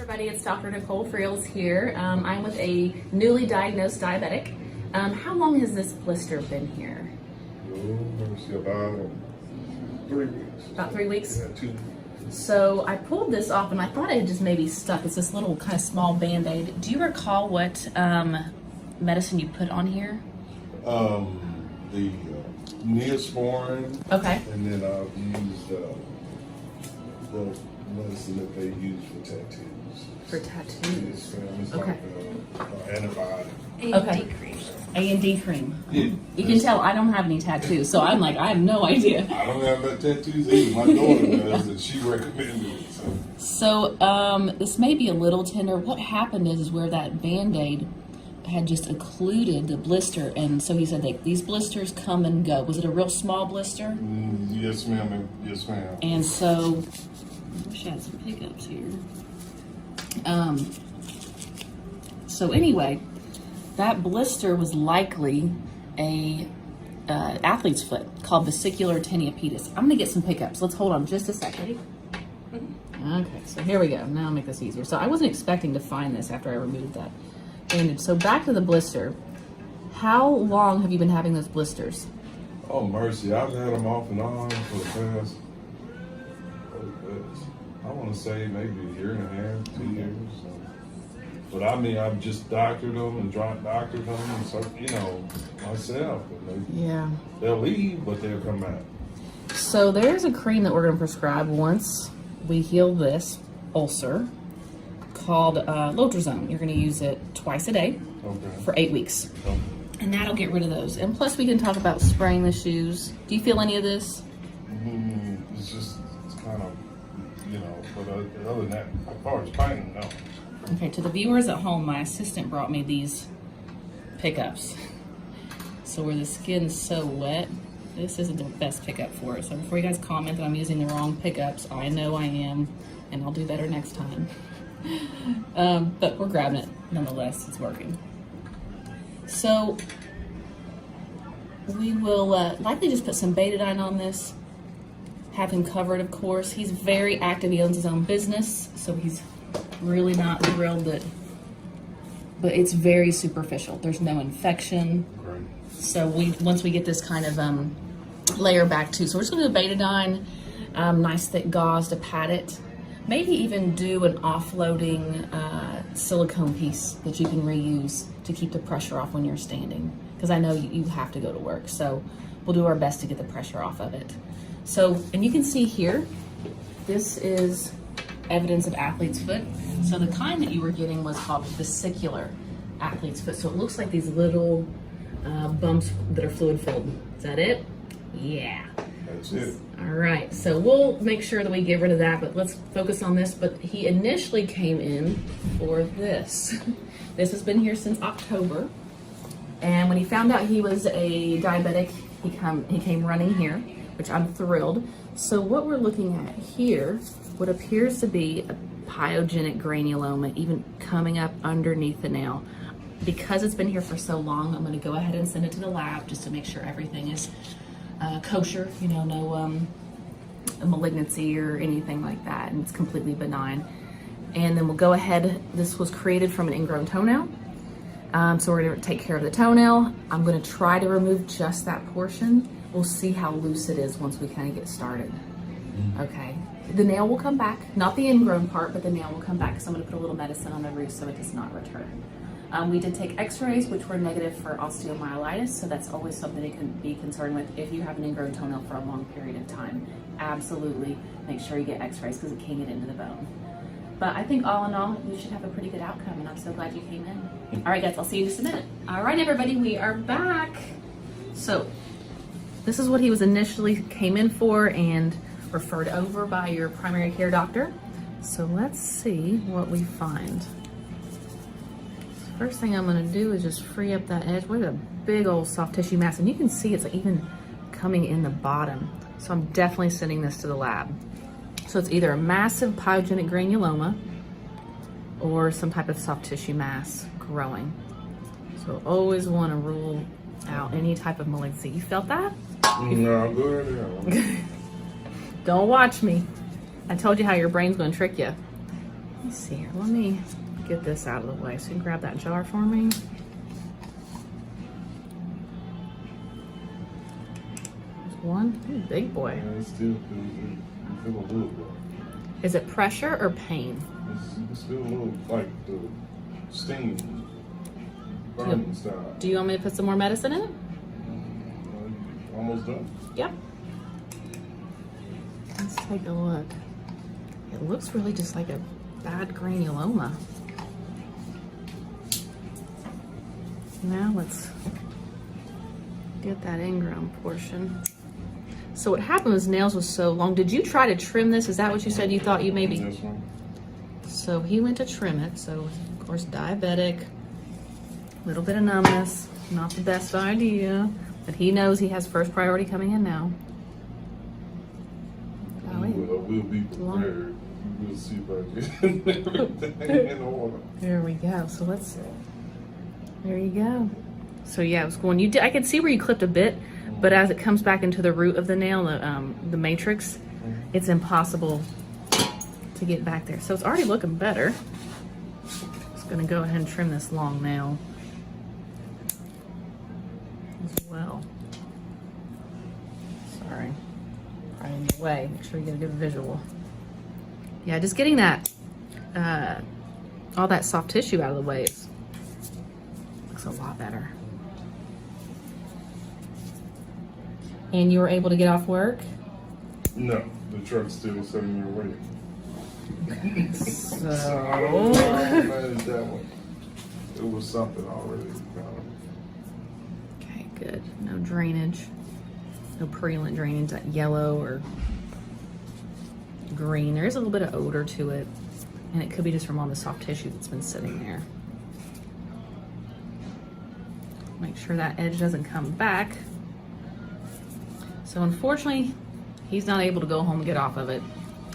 Everybody, it's Dr. Nicole Friels here. I'm with a newly diagnosed diabetic. How long has this blister been here? Let me see, about 3 weeks. About 3 weeks? Yeah, 2 weeks. So I pulled this off and I thought it had just maybe stuck. It's this little kind of small Band-Aid. Do you recall what medicine you put on here? The Neosporin. Okay. And then I've used the medicine that they use for tattoos. For tattoos? It's Okay. like antibiotic. Okay. A&D cream. Yeah. You can tell I don't have any tattoos, so I'm like, I have no idea. I don't have that tattoos either. My daughter does, and she recommended it. So this may be a little tender. What happened is where that Band-Aid had just occluded the blister, and so he said that these blisters come and go. Was it a real small blister? Yes, ma'am. Yes, ma'am. And so, I wish I had some pickups here. So anyway, that blister was likely a athlete's foot called vesicular teniapetus. I'm gonna get some pickups. Let's hold on just a second. Okay, so here we go. Now I'll make this easier. So I wasn't expecting to find this after I removed that bandage. So back to the blister. How long have you been having those blisters? Oh, mercy. I've had them off and on for the past, I want to say maybe a year and a half, 2 years. So. But I mean, I've just doctored them and doctored them and so, myself. And they'll leave, but they'll come back. So there's a cream that we're going to prescribe once we heal this ulcer called Lotrazone. You're going to use it twice a day for 8 weeks. Okay. And that'll get rid of those. And plus we can talk about spraying the shoes. Do you feel any of this? It's kind of, but other than that, as far as pain, no. Okay, to the viewers at home, my assistant brought me these pickups. So where the skin's so wet, this isn't the best pickup for it. So before you guys comment that I'm using the wrong pickups, I know I am, and I'll do better next time. But we're grabbing it nonetheless, it's working. So we will likely just put some betadine on this, have him covered, of course. He's very active, he owns his own business, so he's really not thrilled that, but it's very superficial. There's no infection. Great. So once we get this kind of layer back too. So we're just gonna do a betadine, nice thick gauze to pat it. Maybe even do an offloading silicone piece that you can reuse to keep the pressure off when you're standing. Because I know you have to go to work. So we'll do our best to get the pressure off of it. So, and you can see here, this is evidence of athlete's foot. So the kind that you were getting was called vesicular athlete's foot. So it looks like these little bumps that are fluid filled. Is that it? Yeah. That's it. All right, so we'll make sure that we get rid of that, but let's focus on this. But he initially came in for this. This has been here since October. And when he found out he was a diabetic, he came running here, which I'm thrilled. So what we're looking at here, what appears to be a pyogenic granuloma, even coming up underneath the nail. Because it's been here for so long, I'm gonna go ahead and send it to the lab just to make sure everything is kosher, no malignancy or anything like that, and it's completely benign. And then we'll go ahead, this was created from an ingrown toenail. So we're gonna take care of the toenail. I'm gonna try to remove just that portion. We'll see how loose it is once we kind of get started. Okay, the nail will come back, not the ingrown part, but the nail will come back because I'm gonna put a little medicine on the root so it does not return. We did take x-rays, which were negative for osteomyelitis, so that's always something you can be concerned with if you have an ingrown toenail for a long period of time. Absolutely make sure you get x-rays because it can get into the bone. But I think all in all, you should have a pretty good outcome, and I'm so glad you came in. All right, guys, I'll see you in just a minute. All right, everybody, we are back. So this is what he was initially came in for and referred over by your primary care doctor. So let's see what we find. First thing I'm gonna do is just free up that edge. What a big old soft tissue mass. And you can see it's like even coming in the bottom. So I'm definitely sending this to the lab. So it's either a massive pyogenic granuloma or some type of soft tissue mass growing. So always wanna rule out any type of malignancy. You felt that? No, go ahead. Don't watch me. I told you how your brain's gonna trick you. me see here. Let me get this out of the way so you can grab that jar for me. There's one. Ooh, big boy. Yeah, it's still a little bit. Is it pressure or pain? It's still a little like the sting, burning style. Do you want me to put some more medicine in it? Almost done. Yep. Let's take a look. It looks really just like a bad granuloma. Now let's get that ingrown portion. So what happened was nails was so long. Did you try to trim this? Is that what you said you thought you maybe? This one. So he went to trim it. So of course diabetic, little bit of numbness, not the best idea, but he knows he has first priority coming in now. We'll be prepared. We'll see if I get everything in order. There we go. So let's, there you go. So yeah, it was going, you did, I could see where you clipped a bit, but as it comes back into the root of the nail, the matrix, it's impossible to get back there. So it's already looking better. Just gonna go ahead and trim this long nail as well. Sorry, right in the way. Make sure you get a good visual. Yeah, just getting that, all that soft tissue out of the way looks a lot better. And you were able to get off work? No, the truck's still sitting there waiting. So I don't know how I managed that one. It was something already. okay, good. No drainage, no purulent drainage, that yellow or green. There is a little bit of odor to it, and it could be just from all the soft tissue that's been sitting there. Make sure that edge doesn't come back. So unfortunately, he's not able to go home and get off of it,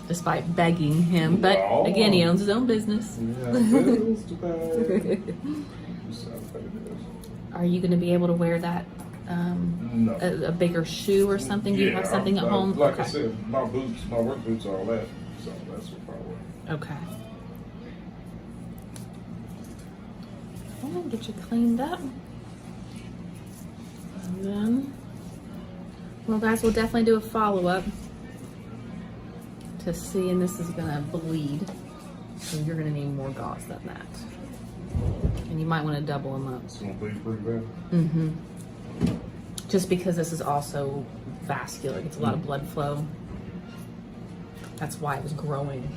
despite begging him. But again, he owns his own business. Are you going to be able to wear that? No. A bigger shoe or something? Do you have something at home? Like I said, my boots, my work boots, all that. So that's what I wear. Okay. I'll get you cleaned up. And then, well guys, we'll definitely do a follow-up to see, and this is gonna bleed. So you're gonna need more gauze than that. And you might want to double them up. It's gonna bleed pretty bad. Mm-hmm. Just because this is also vascular, it gets a lot of blood flow. That's why it was growing.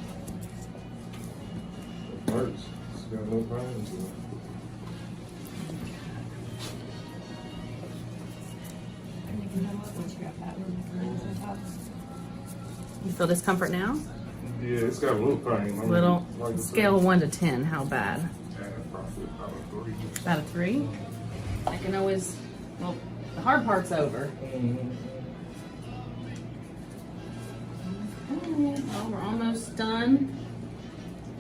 It hurts. It's got no pain to it. You feel discomfort now? Yeah, it's got a little pain. Little. Like Scale of 1 to 10, how bad? Yeah, probably about a 3. About a 3? I can always, well, the hard part's over. Well, we're almost done.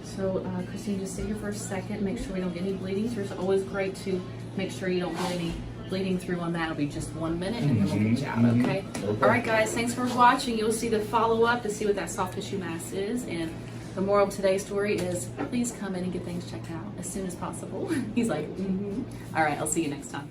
So, Christine, just sit here for a second. Make sure we don't get any bleeding. So it's always great to make sure you don't get any bleeding through on that. It'll be just 1 minute and then we'll get you out, okay? All right, guys, thanks for watching. You'll see the follow-up to see what that soft tissue mass is. And the moral of today's story is please come in and get things checked out as soon as possible. He's like, All right, I'll see you next time.